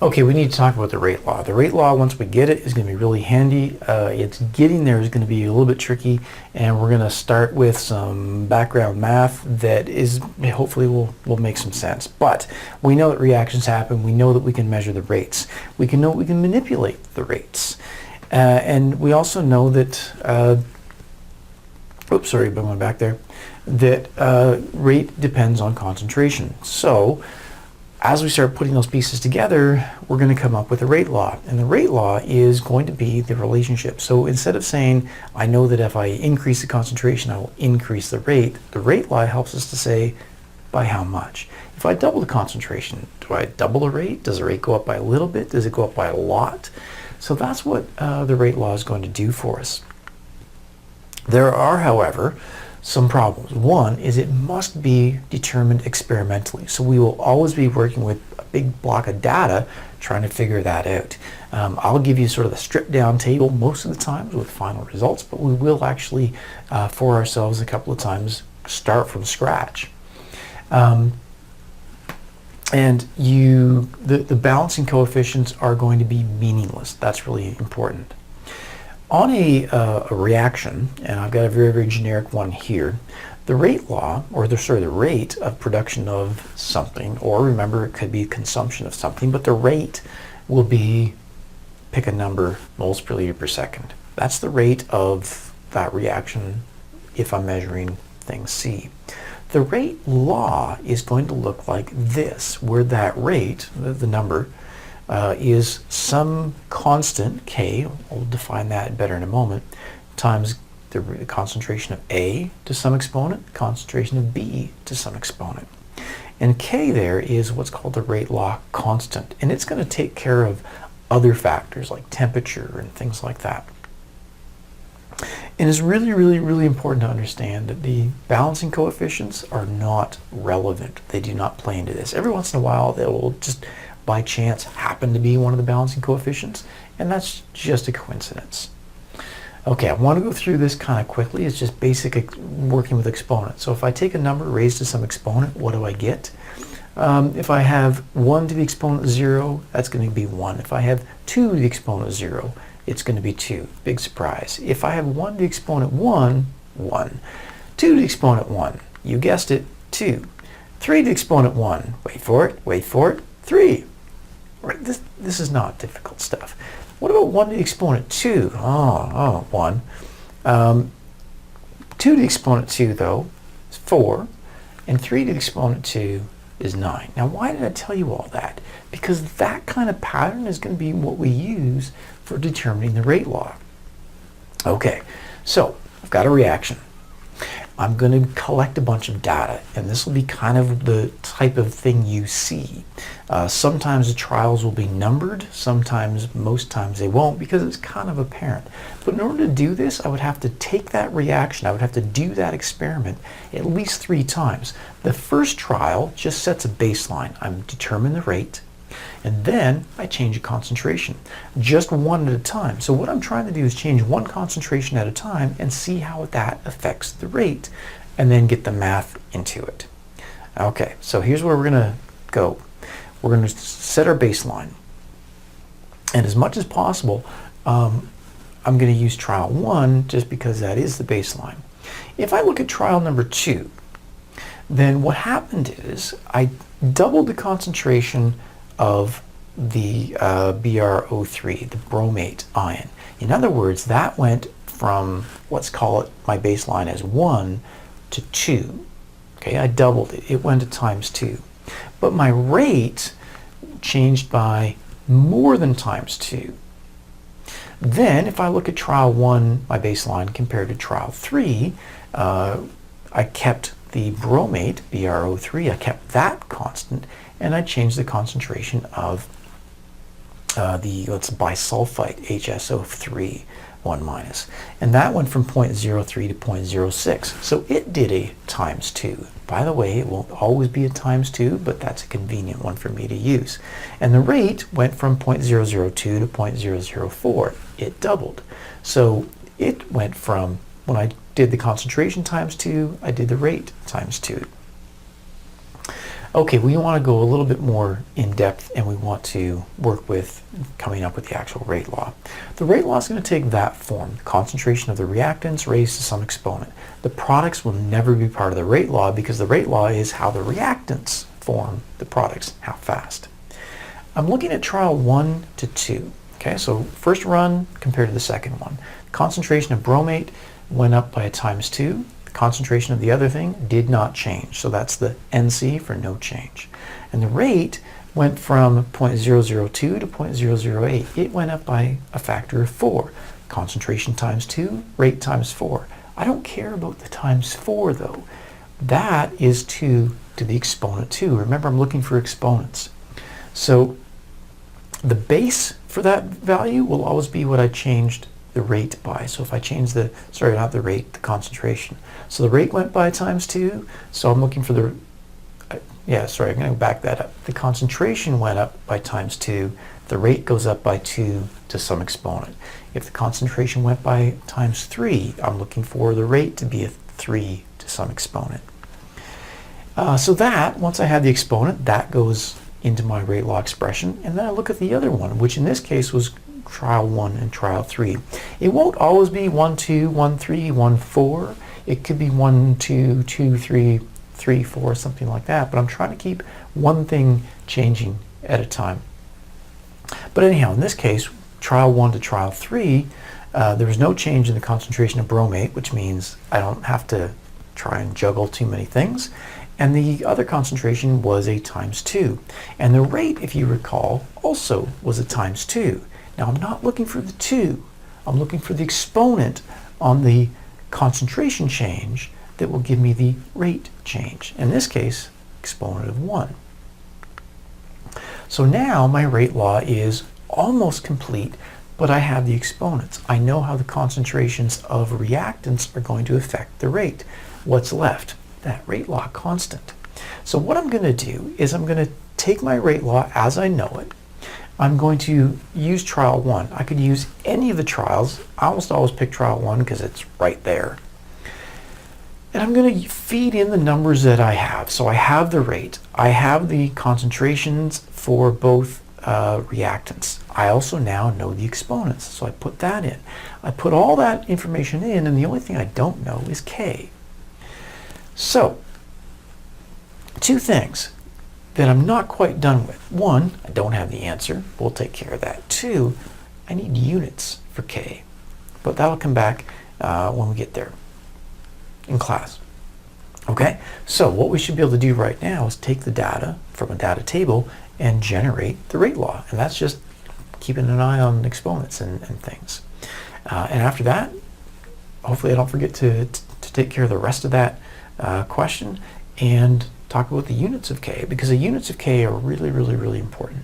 Okay, we need to talk about the rate law. The rate law, once we get it, is going to be really handy. It's getting there is going to be a little bit tricky, and we're going to start with some background math that is hopefully will make some sense. But we know that reactions happen. We know that we can measure the rates. We can manipulate the rates, and we also know that. Oops, sorry, but I went back there. That rate depends on concentration. So as we start putting those pieces together, we're going to come up with a rate law. And the rate law is going to be the relationship. So instead of saying, I know that if I increase the concentration, I will increase the rate law helps us to say, by how much? If I double the concentration, do I double the rate? Does the rate go up by a little bit? Does it go up by a lot? So that's what the rate law is going to do for us. There are, however, some problems. One is it must be determined experimentally. So we will always be working with a big block of data trying to figure that out. I'll give you sort of a stripped down table most of the times with final results, but we will actually, for ourselves a couple of times, start from scratch. And the balancing coefficients are going to be meaningless. That's really important. On a reaction, and I've got a very, very generic one here, the rate law, or the rate of production of something, or remember it could be consumption of something, but the rate will be, pick a number, moles per liter per second. That's the rate of that reaction if I'm measuring thing C. The rate law is going to look like this, where that rate, the number, is some constant, K, we'll define that better in a moment, times the concentration of A to some exponent, concentration of B to some exponent. And K there is what's called the rate law constant, and it's going to take care of other factors like temperature and things like that. And it's really, really, really important to understand that the balancing coefficients are not relevant. They do not play into this. Every once in a while, they will just by chance happen to be one of the balancing coefficients, and that's just a coincidence. Okay, I want to go through this kind of quickly. It's just basic working with exponents. So if I take a number raised to some exponent, what do I get? If I have 1 to the exponent of 0, that's going to be 1. If I have 2 to the exponent of 0, it's going to be 2. Big surprise. If I have 1 to the exponent 1, 1. 2 to the exponent 1, you guessed it, 2. 3 to the exponent 1, wait for it, 3. Right, this is not difficult stuff. What about 1 to the exponent 2? 1. 2 to the exponent 2, though, is 4. And 3 to the exponent 2 is 9. Now, why did I tell you all that? Because that kind of pattern is going to be what we use for determining the rate law. Okay, so I've got a reaction. I'm going to collect a bunch of data, and this will be kind of the type of thing you see. Sometimes the trials will be numbered, most times they won't, because it's kind of apparent. But in order to do this, I would have to take that reaction, I would have to do that experiment at least 3 times. The first trial just sets a baseline. I'm determining the rate, and then I change a concentration, just one at a time. So what I'm trying to do is change one concentration at a time and see how that affects the rate, and then get the math into it. Okay, so here's where we're going to go. We're going to set our baseline. And as much as possible, I'm going to use trial 1 just because that is the baseline. If I look at trial number 2, then what happened is I doubled the concentration of the BrO3, the bromate ion. In other words, that went from, let's call it my baseline as 1 to 2. Okay, I doubled it. It went to times 2. But my rate changed by more than times 2. Then, if I look at trial 1, my baseline, compared to trial 3, I kept the bromate, BrO3, I kept that constant, and I changed the concentration of the bisulfite, HSO3, 1 minus. And that went from 0.03 to 0.06. So it did a times 2. By the way, it won't always be a times 2, but that's a convenient one for me to use. And the rate went from 0.002 to 0.004. It doubled. So it went from, when I did the concentration times 2, I did the rate times 2. Okay, we want to go a little bit more in depth and we want to work with coming up with the actual rate law. The rate law is going to take that form, concentration of the reactants raised to some exponent. The products will never be part of the rate law because the rate law is how the reactants form the products, how fast. I'm looking at trial 1 to 2. Okay, so first run compared to the second one. Concentration of bromate went up by a ×2. The concentration of the other thing did not change. So that's the NC for no change. And the rate went from 0.002 to 0.008. It went up by a factor of 4. Concentration times 2, rate times 4. I don't care about the times 4 though. That is 2 to the exponent 2. Remember, I'm looking for exponents. So the base for that value will always be what I changed the rate by. So if I change the, sorry, not the rate, the concentration. So the rate went by ×2, so I'm looking for the, yeah, sorry, I'm going to back that up. The concentration went up by ×2, the rate goes up by 2 to some exponent. If the concentration went by ×3, I'm looking for the rate to be a 3 to some exponent. So that, once I have the exponent, that goes into my rate law expression, and then I look at the other one, which in this case was trial 1 and trial 3. It won't always be 1, 2, 1, 3, 1, 4. It could be 1, 2, 2, 3, 3, 4, something like that, but I'm trying to keep one thing changing at a time. But anyhow, in this case, trial 1 to trial 3, there was no change in the concentration of bromate, which means I don't have to try and juggle too many things. And the other concentration was a ×2. And the rate, if you recall, also was a ×2. Now I'm not looking for the 2. I'm looking for the exponent on the concentration change that will give me the rate change. In this case, exponent of 1. So now my rate law is almost complete, but I have the exponents. I know how the concentrations of reactants are going to affect the rate. What's left? That rate law constant. So what I'm going to do is I'm going to take my rate law as I know it. I'm going to use trial 1. I could use any of the trials. I almost always pick trial 1 because it's right there. And I'm going to feed in the numbers that I have. So I have the rate. I have the concentrations for both reactants. I also now know the exponents. So I put that in. I put all that information in, and the only thing I don't know is K. So, two things that I'm not quite done with. One, I don't have the answer. We'll take care of that. Two, I need units for K. But that'll come back when we get there in class. Okay, so what we should be able to do right now is take the data from a data table and generate the rate law. And that's just keeping an eye on exponents and things. And after that, hopefully I don't forget to take care of the rest of that question and talk about the units of K, because the units of K are really, really, really important.